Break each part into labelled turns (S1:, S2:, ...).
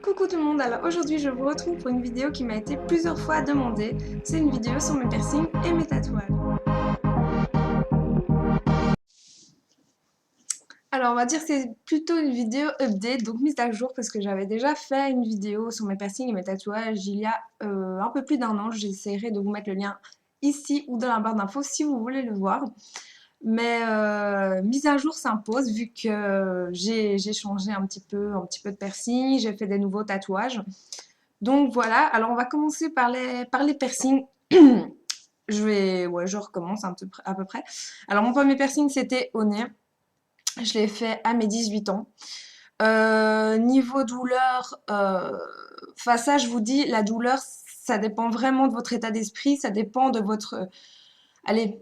S1: Coucou tout le monde, alors aujourd'hui je vous retrouve pour une vidéo qui m'a été plusieurs fois demandée. C'est une vidéo sur mes piercings et mes tatouages. Alors on va dire que c'est plutôt une vidéo update, donc mise à jour parce que j'avais déjà fait une vidéo sur mes piercings et mes tatouages il y a un peu plus d'1 an. J'essaierai de vous mettre le lien ici ou dans la barre d'infos si vous voulez le voir. Mais mise à jour s'impose vu que j'ai changé un petit peu de piercing, j'ai fait des nouveaux tatouages. Donc voilà, alors on va commencer par les piercings. Je recommence à peu près. Alors mon premier piercing c'était au nez. Je l'ai fait à mes 18 ans. Niveau douleur, ça je vous dis, la douleur, ça dépend vraiment de votre état d'esprit, ça dépend de votre... allez,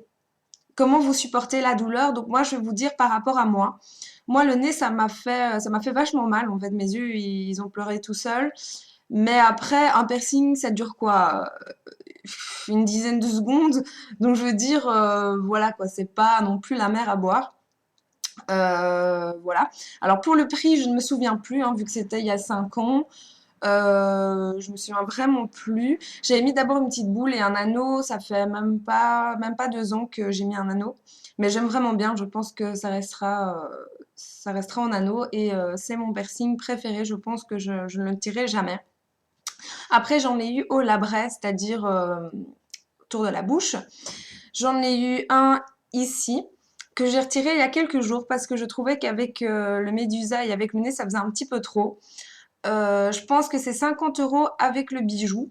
S1: comment vous supportez la douleur. Donc moi je vais vous dire par rapport à moi. Moi le nez ça m'a fait vachement mal. En fait mes yeux ils ont pleuré tout seuls. Mais après un piercing ça dure quoi? Une dizaine de secondes. Donc je veux dire voilà quoi, c'est pas non plus la mer à boire. Voilà. Alors pour le prix je ne me souviens plus hein, vu que c'était il y a 5 ans. Je me souviens vraiment plus. J'avais mis d'abord une petite boule et un anneau. Ça fait même pas 2 ans que j'ai mis un anneau. Mais j'aime vraiment bien. Je pense que ça restera en anneau. Et c'est mon piercing préféré. Je pense que je ne le tirerai jamais. Après, j'en ai eu au labret, c'est-à-dire autour de la bouche. J'en ai eu un ici que j'ai retiré il y a quelques jours parce que je trouvais qu'avec le médusa et avec le nez, ça faisait un petit peu trop. Je pense que c'est 50 € avec le bijou.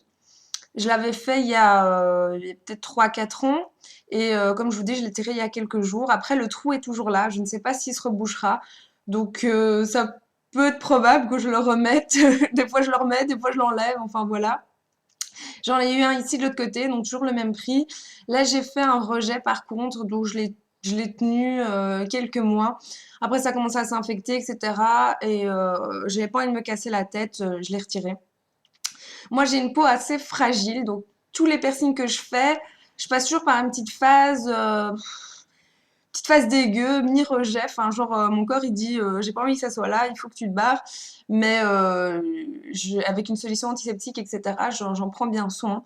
S1: Je l'avais fait il y a peut-être 3 4 ans. Et comme je vous dis, je l'ai tiré il y a quelques jours. Après, le trou est toujours là. Je ne sais pas s'il se rebouchera. Donc, ça peut être probable que je le remette. Des fois, je le remets, des fois, je l'enlève. Enfin, voilà. J'en ai eu un ici de l'autre côté, donc toujours le même prix. Là, j'ai fait un rejet par contre, donc je l'ai tenu quelques mois. Après, ça a commencé à s'infecter, etc. Et j'avais pas envie de me casser la tête, je l'ai retiré. Moi, j'ai une peau assez fragile, donc tous les piercings que je fais, je passe toujours par une petite phase dégueu, mi-rejet. Enfin, genre, mon corps, il dit, j'ai pas envie que ça soit là, il faut que tu te barres. Mais avec une solution antiseptique, etc., j'en prends bien soin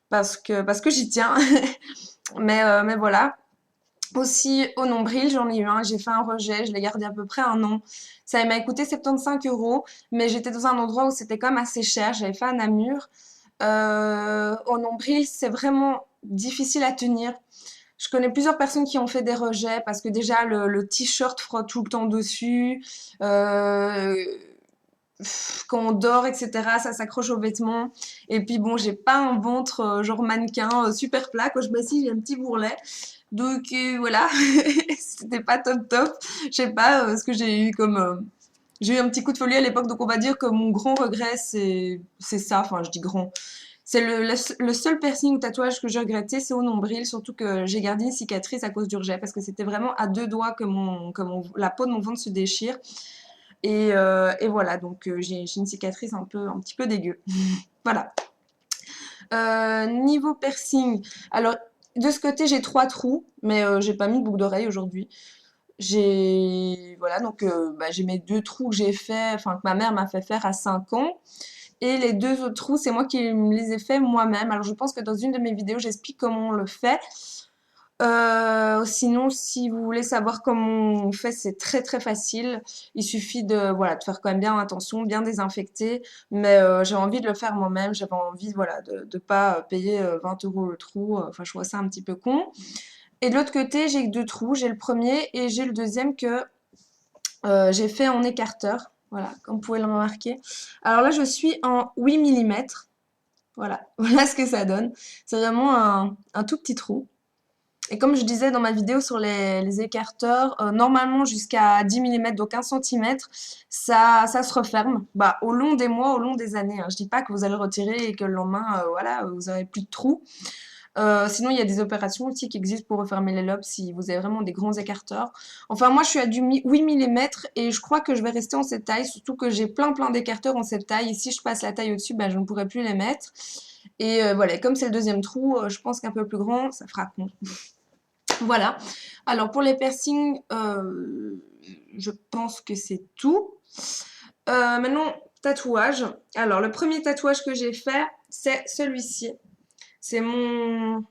S1: parce que j'y tiens. Mais voilà. Aussi, au nombril, j'en ai eu un, j'ai fait un rejet, je l'ai gardé à peu près 1 an. Ça m'a coûté 75 €, mais j'étais dans un endroit où c'était quand même assez cher. J'avais fait à Namur. Au nombril, c'est vraiment difficile à tenir. Je connais plusieurs personnes qui ont fait des rejets parce que déjà le t-shirt frotte tout le temps dessus. Euh, Quand on dort, etc., ça s'accroche aux vêtements. Et puis bon, j'ai pas un ventre genre mannequin super plat. Quand je m'assieds, j'ai un petit bourrelet. Donc voilà, c'était pas top top. Je sais pas ce que j'ai eu comme... j'ai eu un petit coup de folie à l'époque, donc on va dire que mon grand regret, c'est ça. Enfin, je dis grand. C'est le seul piercing ou tatouage que j'ai regretté, c'est au nombril, surtout que j'ai gardé une cicatrice à cause du rejet, parce que c'était vraiment à 2 doigts la peau de mon ventre se déchire. Et voilà, donc j'ai une cicatrice un petit peu dégueu. Voilà. Niveau piercing, alors de ce côté j'ai 3 trous, mais j'ai pas mis de boucle d'oreille aujourd'hui. Voilà, donc bah, j'ai mes 2 trous que j'ai fait, enfin que ma mère m'a fait faire à 5 ans. Et les 2 autres trous, c'est moi qui me les ai fait moi-même. Alors je pense que dans une de mes vidéos, j'explique comment on le fait. Sinon, si vous voulez savoir comment on fait, c'est très très facile. Il suffit voilà, de faire quand même bien attention, bien désinfecter. Mais j'ai envie de le faire moi-même. J'avais envie voilà, de pas payer 20 € le trou. Enfin, je trouve ça un petit peu con. Et de l'autre côté, j'ai 2 trous. J'ai le premier et j'ai le deuxième que j'ai fait en écarteur. Voilà, comme vous pouvez le remarquer. Alors là, je suis en 8 mm. Voilà, voilà ce que ça donne. C'est vraiment un tout petit trou. Et comme je disais dans ma vidéo sur les écarteurs, normalement jusqu'à 10 mm, donc 1 centimètre, ça se referme. Bah, au long des mois, au long des années. Hein. Je dis pas que vous allez le retirer et que le lendemain, voilà, vous aurez plus de trous. Sinon, il y a des opérations aussi qui existent pour refermer les lobes si vous avez vraiment des grands écarteurs. Enfin, moi, je suis à du 8 mm et je crois que je vais rester en cette taille, surtout que j'ai plein d'écarteurs en cette taille. Et si je passe la taille au-dessus, ben, je ne pourrai plus les mettre. Et voilà, comme c'est le deuxième trou, je pense qu'un peu plus grand, ça fera con. Voilà. Alors, pour les piercings, je pense que c'est tout. Maintenant, tatouages. Alors, le premier tatouage que j'ai fait, c'est celui-ci. C'est mon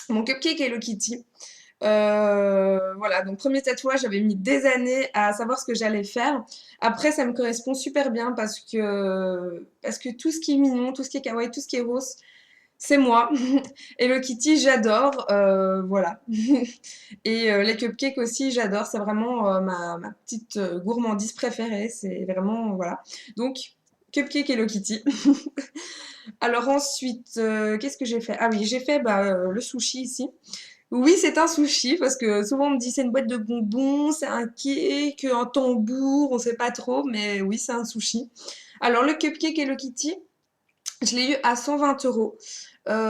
S1: cupcake Hello Kitty. Voilà, donc premier tatouage, j'avais mis des années à savoir ce que j'allais faire. Après, ça me correspond super bien parce que tout ce qui est mignon, tout ce qui est kawaii, tout ce qui est rose, c'est moi. Hello Kitty, j'adore. Voilà. Et les cupcakes aussi, j'adore. C'est vraiment ma petite gourmandise préférée. C'est vraiment, voilà. Donc, cupcake Hello Kitty. Alors ensuite, qu'est-ce que j'ai fait? Ah oui, j'ai fait le sushi ici. Oui, c'est un sushi parce que souvent on me dit c'est une boîte de bonbons, c'est un cake, un tambour, on sait pas trop, mais oui, c'est un sushi. Alors le cupcake Hello Kitty, je l'ai eu à 120 euros.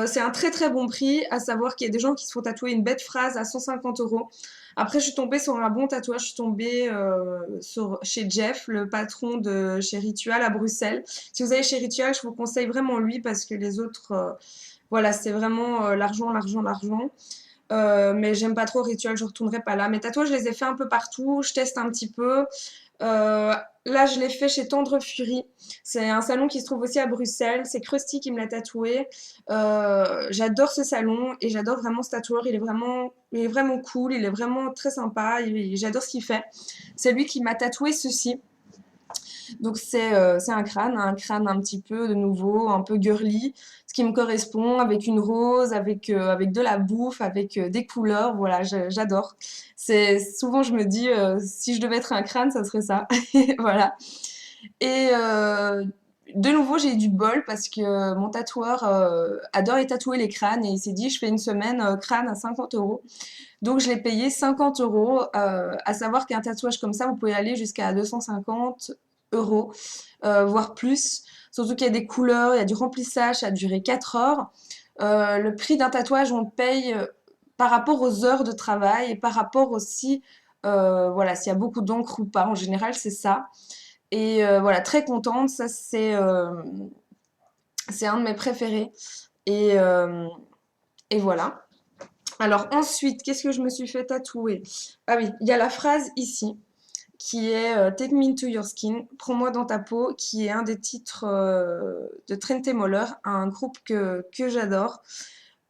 S1: C'est un très très bon prix, à savoir qu'il y a des gens qui se font tatouer une bête phrase à 150 euros. Après, je suis tombée sur un bon tatouage, je suis tombée chez Jeff, le patron de chez Ritual à Bruxelles. Si vous allez chez Ritual, je vous conseille vraiment lui parce que les autres, voilà, c'est vraiment l'argent, l'argent, l'argent. Mais j'aime pas trop Ritual, je retournerai pas là. Mes tatouages, je les ai fait un peu partout, je teste un petit peu. Euh, Là, je l'ai fait chez Tendre Fury. C'est un salon qui se trouve aussi à Bruxelles. C'est Krusty qui me l'a tatoué. J'adore ce salon et j'adore vraiment ce tatoueur. Il est vraiment cool, il est vraiment très sympa. J'adore ce qu'il fait. C'est lui qui m'a tatoué ceci. Donc c'est un crâne un petit peu de nouveau, un peu girly, ce qui me correspond avec une rose, avec de la bouffe, avec des couleurs, voilà, j'adore. Souvent je me dis si je devais être un crâne, ça serait ça. Voilà. Et de nouveau, j'ai eu du bol parce que mon tatoueur adore les tatouer les crânes et il s'est dit je fais une semaine crâne à 50 euros. Donc je l'ai payé 50 euros. À savoir qu'un tatouage comme ça, vous pouvez aller jusqu'à 250 euros, voire plus. Surtout qu'il y a des couleurs, il y a du remplissage, ça a duré 4 heures. Le prix d'un tatouage, on le paye par rapport aux heures de travail et par rapport aussi, voilà, s'il y a beaucoup d'encre ou pas. En général, c'est ça. Et voilà, très contente. Ça, c'est un de mes préférés. Et, euh, et voilà. Alors ensuite, qu'est-ce que je me suis fait tatouer? Ah oui, il y a la phrase ici qui est Take me into your skin, prends-moi dans ta peau, qui est un des titres de Trent Moller, un groupe que j'adore.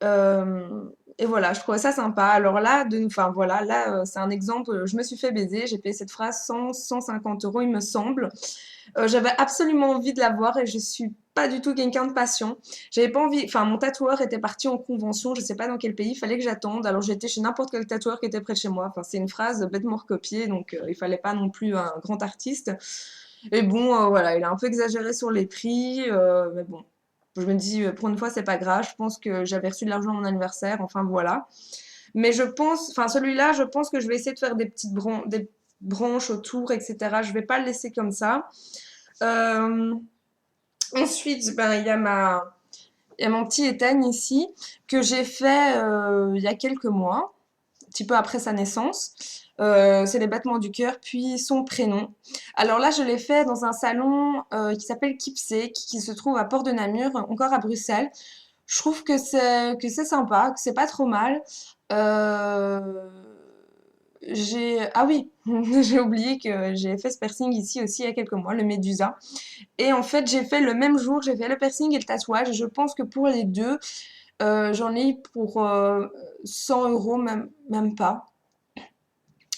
S1: Euh, et voilà, je trouvais ça sympa. Alors là, enfin voilà, là c'est un exemple. Je me suis fait baiser, j'ai payé cette phrase 150 euros, il me semble. J'avais absolument envie de la voir et je suis pas du tout quelqu'un de passion. J'avais pas envie, enfin mon tatoueur était parti en convention, je sais pas dans quel pays, il fallait que j'attende. Alors j'étais chez n'importe quel tatoueur qui était près de chez moi. Enfin c'est une phrase bêtement recopiée, donc il fallait pas non plus un grand artiste. Et bon, voilà, il a un peu exagéré sur les prix, mais bon. Je me dis, pour une fois, c'est pas grave. Je pense que j'avais reçu de l'argent à mon anniversaire. Enfin, voilà. Mais je pense, enfin, celui-là, je pense que je vais essayer de faire des branches autour, etc. Je vais pas le laisser comme ça. Euh, Ensuite, ben, il y a mon petit éteigne ici que j'ai fait il y a quelques mois, un petit peu après sa naissance. C'est les battements du cœur, puis son prénom. Alors là, je l'ai fait dans un salon qui s'appelle Keepsake, qui se trouve à Port de Namur, encore à Bruxelles. Je trouve que c'est sympa, que c'est pas trop mal. Euh, Ah oui, j'ai oublié que j'ai fait ce piercing ici aussi il y a quelques mois, le Médusa. Et en fait, j'ai fait le même jour, j'ai fait le piercing et le tatouage. Et je pense que pour les deux, j'en ai eu pour 100 euros, même pas.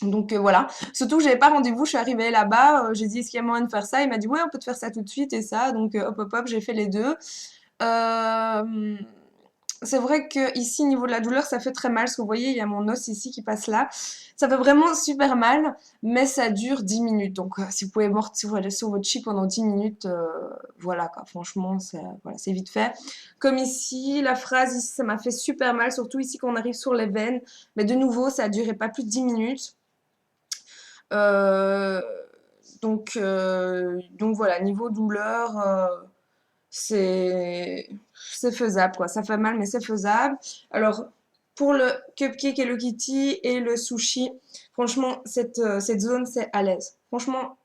S1: Donc voilà. Surtout que j'avais pas rendez-vous, je suis arrivée là-bas, j'ai dit est-ce qu'il y a moyen de faire ça? Il m'a dit ouais, on peut te faire ça tout de suite et ça. Donc hop hop hop, j'ai fait les deux. Euh, c'est vrai que ici, niveau de la douleur, ça fait très mal. Parce que vous voyez, il y a mon os ici qui passe là. Ça fait vraiment super mal, mais ça dure 10 minutes. Donc, si vous pouvez mordre sur votre chi pendant 10 minutes, voilà quoi. Franchement, voilà, c'est vite fait. Comme ici, la phrase ici, ça m'a fait super mal, surtout ici quand on arrive sur les veines. Mais de nouveau, ça a duré pas plus de 10 minutes. Euh, donc voilà, niveau douleur, c'est c'est faisable quoi. Ça fait mal mais c'est faisable. Alors pour le cupcake Hello Kitty et le sushi, franchement cette zone c'est à l'aise. Franchement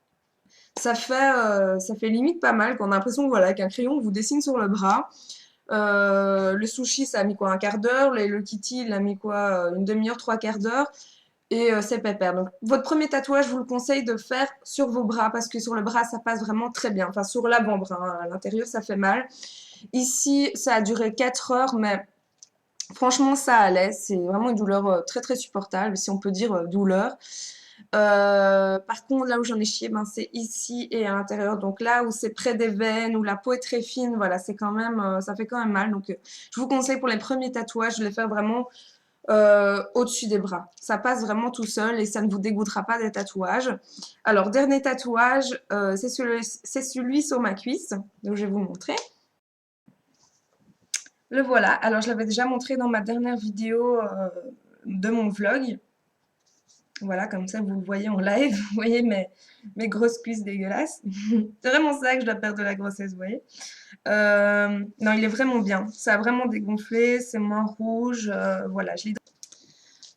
S1: ça fait limite pas mal quand on a l'impression voilà, qu'un crayon vous dessine sur le bras. Le sushi ça a mis quoi un quart d'heure, le Hello Kitty il a mis quoi une demi-heure, trois quarts d'heure. et c'est pépère. Donc votre premier tatouage, je vous le conseille de faire sur vos bras parce que sur le bras, ça passe vraiment très bien. Enfin, sur l'avant-bras, hein. À l'intérieur, ça fait mal. Ici, ça a duré 4 heures, mais franchement, ça allait. C'est vraiment une douleur très très supportable, si on peut dire douleur. Par contre, là où j'en ai chié, ben, c'est ici et à l'intérieur. Donc là où c'est près des veines, où la peau est très fine, voilà, c'est quand même, ça fait quand même mal. Donc je vous conseille pour les premiers tatouages de les faire vraiment au-dessus des bras. Ça passe vraiment tout seul et ça ne vous dégoûtera pas des tatouages. Alors, dernier tatouage, c'est celui sur ma cuisse. Donc je vais vous montrer. Le voilà. Alors, je l'avais déjà montré dans ma dernière vidéo de mon vlog. Voilà, comme ça, vous le voyez en live. Vous voyez mes grosses cuisses dégueulasses. C'est vraiment ça que je dois perdre de la grossesse, vous voyez. Non, il est vraiment bien. Ça a vraiment dégonflé, c'est moins rouge. Voilà,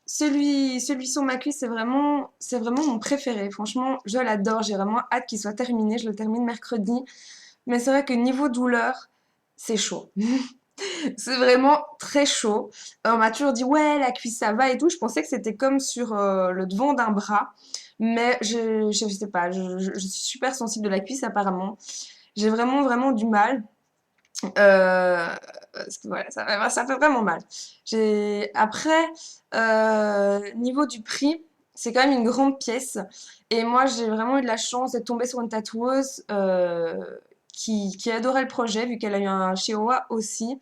S1: celui sur ma cuisse, c'est vraiment mon préféré. Franchement, je l'adore. J'ai vraiment hâte qu'il soit terminé. Je le termine mercredi. Mais c'est vrai que niveau douleur, c'est chaud. C'est vraiment très chaud. On m'a toujours dit, ouais, la cuisse, ça va et tout. Je pensais que c'était comme sur le devant d'un bras. Mais je sais pas, je suis super sensible de la cuisse apparemment. J'ai vraiment, vraiment du mal. Parce que voilà, ça fait vraiment mal. Après, niveau du prix, c'est quand même une grande pièce. Et moi, j'ai vraiment eu de la chance d'être tombée sur une tatoueuse qui adorait le projet, vu qu'elle a eu un Chihuahua aussi.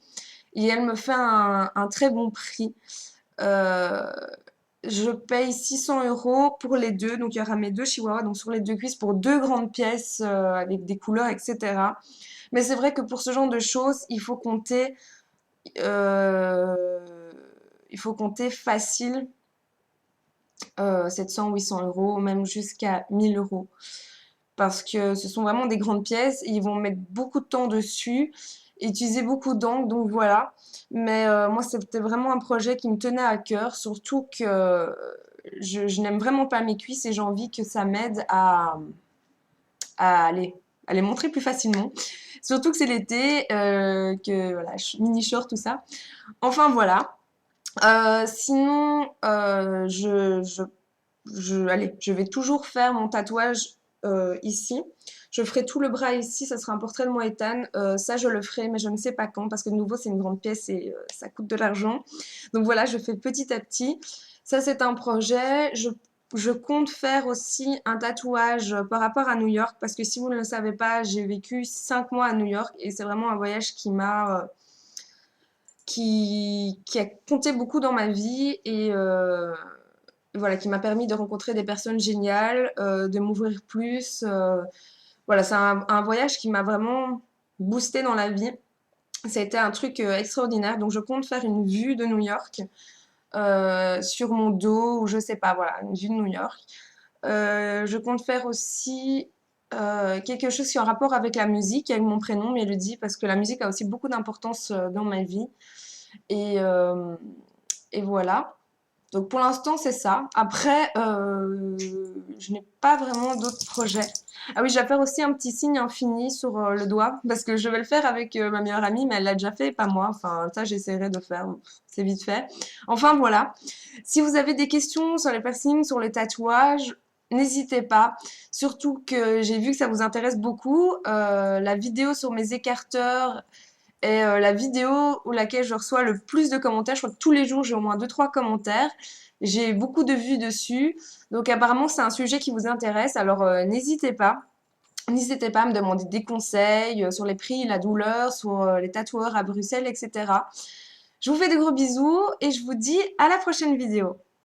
S1: Et elle me fait un très bon prix. Euh, je paye 600 € pour les deux. Donc, il y aura mes deux chihuahuas, donc sur les deux cuisses, pour deux grandes pièces avec des couleurs, etc. Mais c'est vrai que pour ce genre de choses, euh, il faut compter facile 700, 800 €, même jusqu'à 1000 €. Parce que ce sont vraiment des grandes pièces. Et ils vont mettre beaucoup de temps dessus, utiliser beaucoup d'encre, donc voilà. Mais moi, c'était vraiment un projet qui me tenait à cœur, surtout que je n'aime vraiment pas mes cuisses et j'ai envie que ça m'aide à les montrer plus facilement. Surtout que c'est l'été, que voilà, mini short, tout ça. Enfin voilà. Sinon, allez, je vais toujours faire mon tatouage ici. Je ferai tout le bras ici, ça sera un portrait de moi Ethan. Ça, je le ferai, mais je ne sais pas quand, parce que de nouveau, c'est une grande pièce et ça coûte de l'argent. Donc voilà, je fais petit à petit. Ça, c'est un projet. Je compte faire aussi un tatouage par rapport à New York, parce que si vous ne le savez pas, j'ai vécu 5 mois à New York et c'est vraiment un voyage qui a compté beaucoup dans ma vie et voilà, qui m'a permis de rencontrer des personnes géniales, de m'ouvrir plus. Voilà, c'est un voyage qui m'a vraiment boosté dans la vie. Ça a été un truc extraordinaire. Donc, je compte faire une vue de New York sur mon dos, ou je sais pas, voilà, une vue de New York. Je compte faire aussi quelque chose qui est en rapport avec la musique, avec mon prénom, Mélodie, parce que la musique a aussi beaucoup d'importance dans ma vie. Et, euh, et voilà. Donc pour l'instant, c'est ça. Après, je n'ai pas vraiment d'autres projets. Ah oui, je vais faire aussi un petit signe infini sur le doigt, parce que je vais le faire avec ma meilleure amie, mais elle l'a déjà fait et pas moi. Enfin, ça, j'essaierai de faire. C'est vite fait. Enfin, voilà. Si vous avez des questions sur les piercings, sur les tatouages, n'hésitez pas. Surtout que j'ai vu que ça vous intéresse beaucoup. La vidéo sur mes écarteurs et la vidéo où laquelle je reçois le plus de commentaires, je crois que tous les jours j'ai au moins deux trois commentaires. J'ai beaucoup de vues dessus. Donc apparemment c'est un sujet qui vous intéresse. Alors n'hésitez pas. N'hésitez pas à me demander des conseils sur les prix, la douleur, sur les tatoueurs à Bruxelles, etc. Je vous fais de gros bisous et je vous dis à la prochaine vidéo.